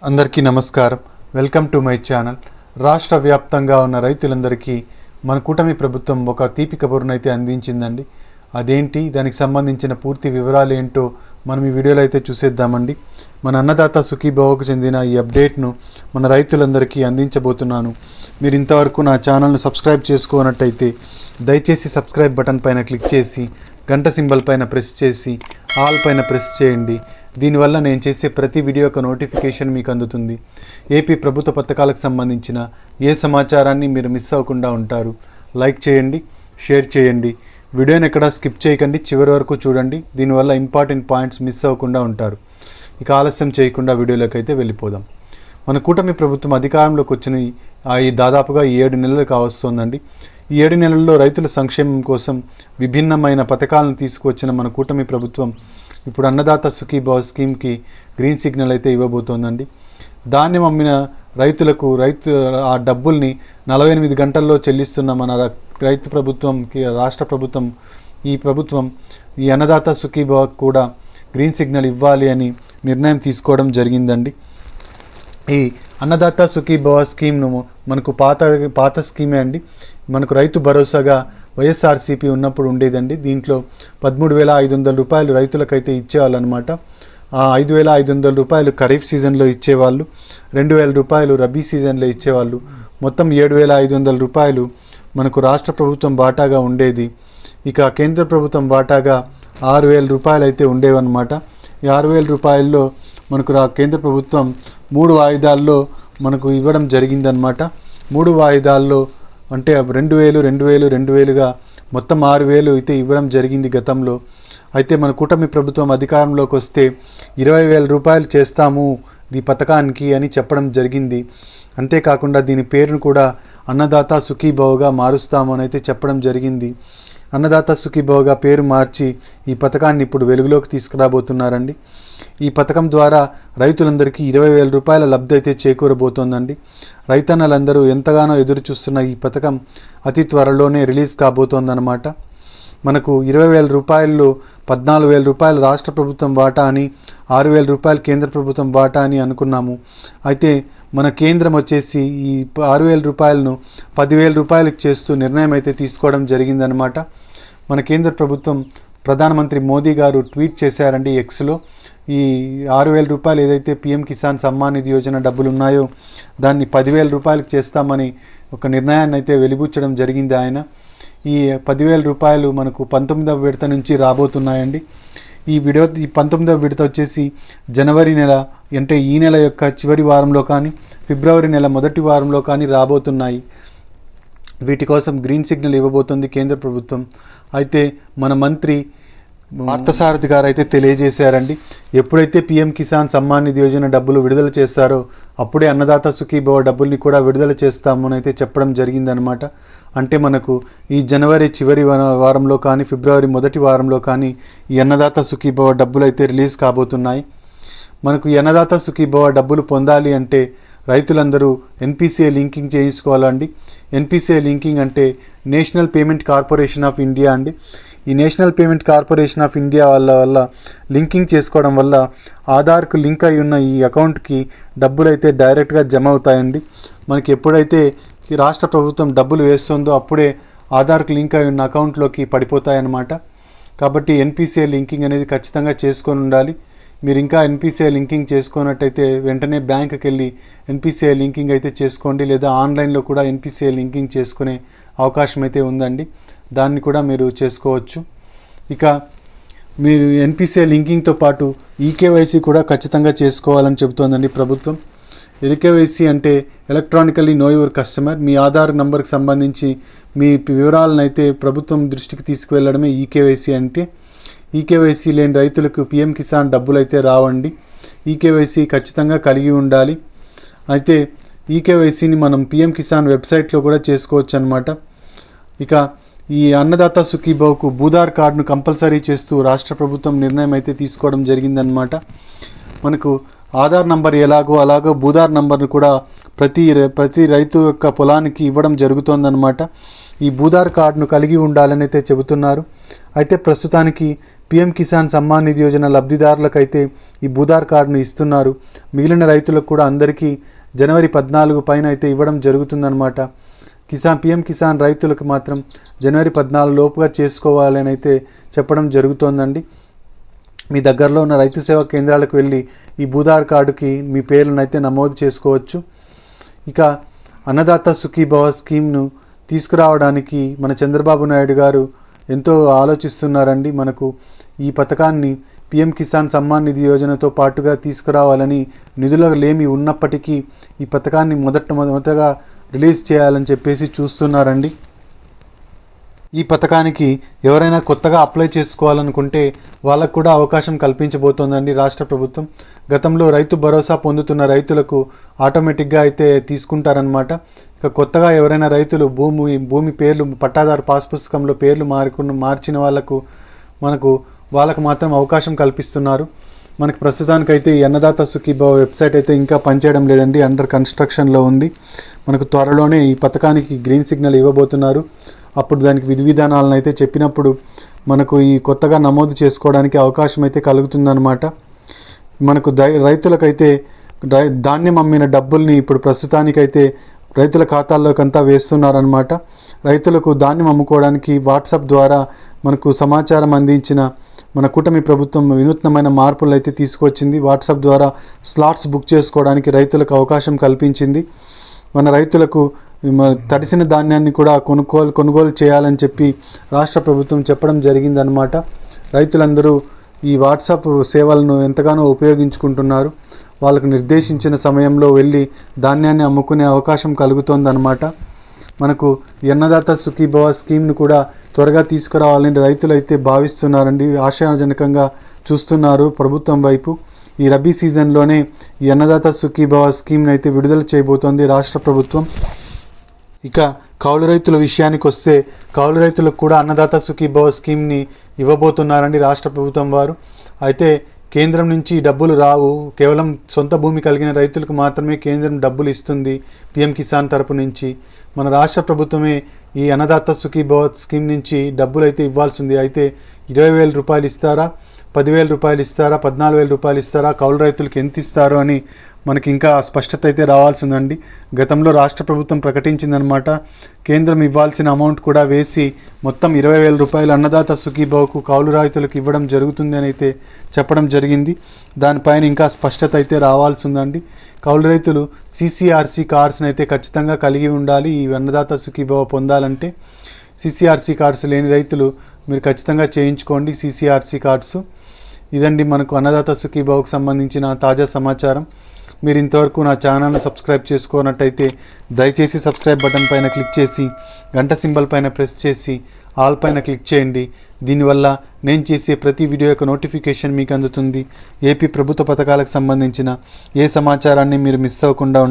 అందరికీ నమస్కారం. Welcome to my channel. రాష్ట్ర వ్యాప్తంగా ఉన్న రైతులందరికీ మన కూటమి ప్రభుత్వం ఒక తీపి కబురునైతే అందించిందండి. అదేంటి, దానికి సంబంధించిన పూర్తి వివరాలు ఏంటో మనం ఈ వీడియోలో అయితే చూసేద్దామండి. మన అన్నదాత సుఖీభవకు చెందిన ఈ అప్డేట్ను మన రైతులందరికీ అందించబోతున్నాను. మీరు ఇంతవరకు నా ఛానల్ను సబ్స్క్రైబ్ చేసుకోనట్టయితే దయచేసి సబ్స్క్రైబ్ బటన్ పైన క్లిక్ చేసి గంట సింబల్ పైన ప్రెస్ చేసి ఆల్ పైన ప్రెస్ చేయండి. దీనివల్ల నేను చేసే ప్రతి వీడియో యొక్క నోటిఫికేషన్ మీకు అందుతుంది. ఏపీ ప్రభుత్వ పథకాలకు సంబంధించిన ఏ సమాచారాన్ని మీరు మిస్ అవ్వకుండా ఉంటారు. లైక్ చేయండి, షేర్ చేయండి, వీడియోని ఎక్కడా స్కిప్ చేయకండి, చివరి వరకు చూడండి. దీనివల్ల ఇంపార్టెంట్ పాయింట్స్ మిస్ అవ్వకుండా ఉంటారు. ఇక ఆలస్యం చేయకుండా వీడియోలోకి అయితే వెళ్ళిపోదాం. మన కూటమి ప్రభుత్వం అధికారంలోకి వచ్చిన ఈ దాదాపుగా 7 నెలలు కావస్తోందండి. ఈ 7 నెలల్లో రైతుల సంక్షేమం కోసం విభిన్నమైన పథకాలను తీసుకువచ్చిన మన కూటమి ప్రభుత్వం ఇప్పుడు అన్నదాత సుఖీభవ స్కీమ్కి గ్రీన్ సిగ్నల్ అయితే ఇవ్వబోతోందండి. ధాన్యం అమ్మిన రైతులకు ఆ డబ్బుల్ని 48 గంటల్లో చెల్లిస్తున్న మన రైతు ప్రభుత్వంకి రాష్ట్ర ప్రభుత్వం ఈ అన్నదాత సుఖీభవ కూడా గ్రీన్ సిగ్నల్ ఇవ్వాలి అని నిర్ణయం తీసుకోవడం జరిగిందండి. ఈ అన్నదాత సుఖీభవ స్కీమ్ను మనకు పాత స్కీమే అండి. మనకు రైతు భరోసాగా వైఎస్ఆర్సీపీ ఉన్నప్పుడు ఉండేదండి. దీంట్లో 13,500 రూపాయలు రైతులకైతే ఇచ్చేవాళ్ళు అనమాట. ఆ 5,500 రూపాయలు ఖరీఫ్ సీజన్లో ఇచ్చేవాళ్ళు, 2,000 రూపాయలు రబీ సీజన్లో ఇచ్చేవాళ్ళు. మొత్తం 7,500 రూపాయలు మనకు రాష్ట్ర ప్రభుత్వం వాటాగా ఉండేది. ఇక కేంద్ర ప్రభుత్వం వాటాగా 6,000 రూపాయలు అయితే ఉండేవన్నమాట. ఈ 6,000 రూపాయల్లో మనకు కేంద్ర ప్రభుత్వం 3 వాయిదాల్లో మనకు ఇవ్వడం జరిగిందనమాట. 3 వాయిదాల్లో అంటే 2,000గా మొత్తం 6,000 అయితే ఇవ్వడం జరిగింది గతంలో. అయితే మన కూటమి ప్రభుత్వం అధికారంలోకి వస్తే 20,000 రూపాయలు చేస్తాము ఈ పథకానికి అని చెప్పడం జరిగింది. అంతేకాకుండా దీని పేరును కూడా అన్నదాత సుఖీభవగా మారుస్తాము అని అయితే చెప్పడం జరిగింది. అన్నదాత సుఖీభవగా పేరు మార్చి ఈ పథకాన్ని ఇప్పుడు వెలుగులోకి తీసుకురాబోతున్నారండి. ఈ పథకం ద్వారా రైతులందరికీ 20,000 రూపాయల లబ్ధి అయితే చేకూరబోతోందండి. రైతన్నలందరూ ఎంతగానో ఎదురు చూస్తున్న ఈ పథకం అతి త్వరలోనే రిలీజ్ కాబోతోందన్నమాట. మనకు 20,000 రూపాయల్లో 14,000 రూపాయలు రాష్ట్ర ప్రభుత్వం వాటా అని, 6,000 రూపాయలు కేంద్ర ప్రభుత్వం వాటా అని అనుకున్నాము. అయితే మన కేంద్రం వచ్చేసి ఈ 6,000 రూపాయలను 10,000 రూపాయలకు చేస్తూ నిర్ణయం అయితే తీసుకోవడం జరిగిందనమాట. మన కేంద్ర ప్రభుత్వం ప్రధానమంత్రి మోదీ గారు ట్వీట్ చేశారండి ఎక్స్లో. ఈ 6,000 రూపాయలు ఏదైతే పీఎం కిసాన్ సమ్మాన్ నిధి యోజన డబ్బులు ఉన్నాయో దాన్ని 10,000 రూపాయలకు చేస్తామని ఒక నిర్ణయాన్ని అయితే వెలిబుచ్చడం జరిగింది ఆయన. ఈ 10,000 రూపాయలు మనకు 19వ విడత నుంచి రాబోతున్నాయండి. ఈ 19వ విడత వచ్చేసి జనవరి నెల, అంటే ఈ నెల యొక్క చివరి వారంలో కానీ ఫిబ్రవరి నెల మొదటి వారంలో కానీ రాబోతున్నాయి. వీటి కోసం గ్రీన్ సిగ్నల్ ఇవ్వబోతుంది కేంద్ర ప్రభుత్వం. అయితే మన మంత్రి పార్థసారథి గారు అయితే తెలియజేశారండి, ఎప్పుడైతే పీఎం కిసాన్ సమ్మాన్ నిధి యోజన డబ్బులు విడుదల చేస్తారో అప్పుడే అన్నదాత సుఖీభవ డబ్బుల్ని కూడా విడుదల చేస్తామని అయితే చెప్పడం జరిగిందనమాట. అంటే మనకు ఈ జనవరి చివరి వారంలో కానీ ఫిబ్రవరి మొదటి వారంలో కానీ ఈ అన్నదాత సుఖీభవ డబ్బులు అయితే రిలీజ్ కాబోతున్నాయి. మనకు ఈ అన్నదాత సుఖీభవ డబ్బులు పొందాలి అంటే రైతులందరూ ఎన్పిసిఐ లింకింగ్ చేయించుకోవాలండి. ఎన్పిసిఐ లింకింగ్ అంటే national payment corporation of India అండి. ఈ national payment corporation of India వల్ల లింకింగ్ చేసుకోవడం వల్ల ఆధార్కు లింక్ అయి ఉన్న ఈ అకౌంట్కి డబ్బులు అయితే డైరెక్ట్గా జమ అవుతాయండి. మనకి ఎప్పుడైతే రాష్ట్ర ప్రభుత్వం డబ్బులు వేస్తుందో అప్పుడే ఆధార్కు లింక్ అయి ఉన్న అకౌంట్లోకి పడిపోతాయన్నమాట. కాబట్టి ఎన్పిసిఐ లింకింగ్ అనేది ఖచ్చితంగా చేసుకొని ఉండాలి. మీరు ఇంకా ఎన్పిసిఐ లింకింగ్ చేసుకున్నట్టయితే వెంటనే బ్యాంకుకి వెళ్ళి ఎన్పిసిఐ లింకింగ్ అయితే చేసుకోండి, లేదా ఆన్లైన్లో కూడా ఎన్పిసిఐ లింకింగ్ చేసుకునే అవకాశం అయితే ఉందండి. దాన్ని కూడా మీరు చేసుకోవచ్చు. ఇక మీరు ఎన్పిసిఐ లింకింగ్తో పాటు ఈకేవైసీ కూడా ఖచ్చితంగా చేసుకోవాలని చెబుతోందండి ప్రభుత్వం. ఈకేవైసీ అంటే ఎలక్ట్రానికల్లీ నో యువర్ కస్టమర్. మీ ఆధార్ నంబర్కి సంబంధించి మీ వివరాలను అయితే ప్రభుత్వం దృష్టికి తీసుకువెళ్ళడమే ఈకేవైసీ అంటే. ఈకేవైసీ లేని రైతులకు పీఎం కిసాన్ డబ్బులు అయితే రావండి. ఈకేవైసీ ఖచ్చితంగా కలిగి ఉండాలి. అయితే ఈకేవైసీని మనం పీఎం కిసాన్ వెబ్సైట్లో కూడా చేసుకోవచ్చు అన్నమాట. ఇక ఈ అన్నదాత సుఖీభవకు భూధార్ కార్డును కంపల్సరీ చేస్తూ రాష్ట్ర ప్రభుత్వం నిర్ణయం అయితే తీసుకోవడం జరిగిందనమాట. మనకు ఆధార్ నంబర్ అలాగో భూధార్ నంబర్ను కూడా ప్రతి రైతు యొక్క పొలానికి ఇవ్వడం జరుగుతోందన్నమాట. ఈ భూధార్ కార్డును కలిగి ఉండాలని అయితే చెబుతున్నారు. అయితే ప్రస్తుతానికి పీఎం కిసాన్ సమ్మాన్ నిధి యోజన లబ్ధిదారులకైతే ఈ భూధార్ కార్డును ఇస్తున్నారు. మిగిలిన రైతులకు కూడా అందరికీ జనవరి 14 పైన అయితే ఇవ్వడం జరుగుతుందన్నమాట. పీఎం కిసాన్ రైతులకు మాత్రం జనవరి 14 లోపుగా చేసుకోవాలని అయితే చెప్పడం జరుగుతోందండి. మీ దగ్గరలో ఉన్న రైతు సేవా కేంద్రాలకు వెళ్ళి ఈ భూధార్ కార్డుకి మీ పేర్లను అయితే నమోదు చేసుకోవచ్చు. ఇక అన్నదాత సుఖీభవ స్కీమ్ను తీసుకురావడానికి మన చంద్రబాబు నాయుడు గారు ఎంతో ఆలోచిస్తున్నారండి. మనకు ఈ పథకాన్ని పీఎం కిసాన్ సమ్మాన్ నిధి యోజనతో పాటుగా తీసుకురావాలని నిధుల లేమి ఉన్నప్పటికీ ఈ పథకాన్ని మొదటగా రిలీజ్ చేయాలని చెప్పేసి చూస్తున్నారండి. ఈ పథకానికి ఎవరైనా కొత్తగా అప్లై చేసుకోవాలనుకుంటే వాళ్ళకు కూడా అవకాశం కల్పించబోతోందండి రాష్ట్ర ప్రభుత్వం. గతంలో రైతు భరోసా పొందుతున్న రైతులకు ఆటోమేటిక్గా అయితే తీసుకుంటారనమాట. ఇక కొత్తగా ఎవరైనా రైతులు భూమి పేర్లు పట్టాదారు పాస్ పుస్తకంలో పేర్లు మార్చిన వాళ్ళకు మాత్రం అవకాశం కల్పిస్తున్నారు. మనకు ప్రస్తుతానికైతే ఈ అన్నదాత సుఖీభవ వెబ్సైట్ అయితే ఇంకా పనిచేయడం లేదండి, అండర్ కన్స్ట్రక్షన్లో ఉంది. మనకు త్వరలోనే ఈ పథకానికి గ్రీన్ సిగ్నల్ ఇవ్వబోతున్నారు. అప్పుడు దానికి విధి విధానాలను అయితే చెప్పినప్పుడు మనకు ఈ కొత్తగా నమోదు చేసుకోవడానికి అవకాశం అయితే కలుగుతుందన్నమాట. మనకు రైతులకైతే ధాన్యం అమ్మిన డబ్బుల్ని ఇప్పుడు ప్రస్తుతానికైతే రైతుల ఖాతాల్లోకి అంతా వేస్తున్నారనమాట. రైతులకు ధాన్యం అమ్ముకోవడానికి వాట్సాప్ ద్వారా మనకు సమాచారం అందించిన మన కూటమి ప్రభుత్వం వినూత్నమైన మార్పులు అయితే తీసుకొచ్చింది. వాట్సాప్ ద్వారా స్లాట్స్ బుక్ చేసుకోవడానికి రైతులకు అవకాశం కల్పించింది. మన రైతులకు తడిసిన ధాన్యాన్ని కూడా కొనుగోలు చేయాలని చెప్పి రాష్ట్ర ప్రభుత్వం చెప్పడం జరిగిందనమాట. రైతులందరూ ఈ వాట్సాప్ సేవలను ఎంతగానో ఉపయోగించుకుంటున్నారు. వాళ్ళకు నిర్దేశించిన సమయంలో వెళ్ళి ధాన్యాన్ని అమ్ముకునే అవకాశం కలుగుతోందన్నమాట. మనకు అన్నదాత సుఖీభవ స్కీమ్ను కూడా త్వరగా తీసుకురావాలని రైతులు అయితే భావిస్తున్నారండి, ఆశాజనకంగా చూస్తున్నారు ప్రభుత్వం వైపు. ఈ రబీ సీజన్లోనే ఈ అన్నదాత సుఖీభవ స్కీమ్ని అయితే విడుదల చేయబోతోంది రాష్ట్ర ప్రభుత్వం. ఇక కౌలు రైతుల విషయానికి వస్తే కౌలు రైతులకు కూడా అన్నదాత సుఖీభవ స్కీమ్ని ఇవ్వబోతున్నారండి రాష్ట్ర ప్రభుత్వం వారు. అయితే కేంద్రం నుంచి డబ్బులు రావు, కేవలం సొంత భూమి కలిగిన రైతులకు మాత్రమే కేంద్రం డబ్బులు ఇస్తుంది పీఎం కిసాన్ తరపు నుంచి. మన రాష్ట్ర ప్రభుత్వమే ఈ అన్నదాత సుఖీభవ స్కీమ్ నుంచి డబ్బులు అయితే ఇవ్వాల్సింది. అయితే 20,000 రూపాయలు ఇస్తారా, 10,000 రూపాయలు ఇస్తారా, 14,000 రూపాయలు ఇస్తారా, కౌలు రైతులకు ఎంత ఇస్తారో అని మనకి ఇంకా స్పష్టత అయితే రావాల్సిందండి. గతంలో రాష్ట్ర ప్రభుత్వం ప్రకటించిందనమాట, కేంద్రం ఇవ్వాల్సిన అమౌంట్ కూడా వేసి మొత్తం 20,000 రూపాయలు అన్నదాత సుఖీభవకు కౌలు రైతులకు ఇవ్వడం జరుగుతుంది అని అయితే చెప్పడం జరిగింది. దానిపైన ఇంకా స్పష్టత అయితే రావాల్సిందండి. కౌలు రైతులు CCRC కార్డ్స్ని అయితే ఖచ్చితంగా కలిగి ఉండాలి. ఈ అన్నదాత సుఖీభవ పొందాలంటే CCRC కార్డ్స్ లేని రైతులు మీరు ఖచ్చితంగా చేయించుకోండి CCRC కార్డ్స్. ఇదండి మనకు అన్నదాత సుఖీభవకు సంబంధించిన తాజా సమాచారం. మీరు ఇంతవరకు నా ఛానల్ను సబ్స్క్రైబ్ చేసుకున్నట్టయితే దయచేసి సబ్స్క్రైబ్ బటన్ పైన క్లిక్ చేసి గంట సింబల్ పైన ప్రెస్ చేసి ఆల్ పైన క్లిక్ చేయండి. దీనివల్ల నేను చేసే ప్రతి వీడియో యొక్క నోటిఫికేషన్ మీకు అందుతుంది. ఏపీ ప్రభుత్వ పథకాలకు సంబంధించిన ఏ సమాచారాన్ని మీరు మిస్ అవ్వకుండా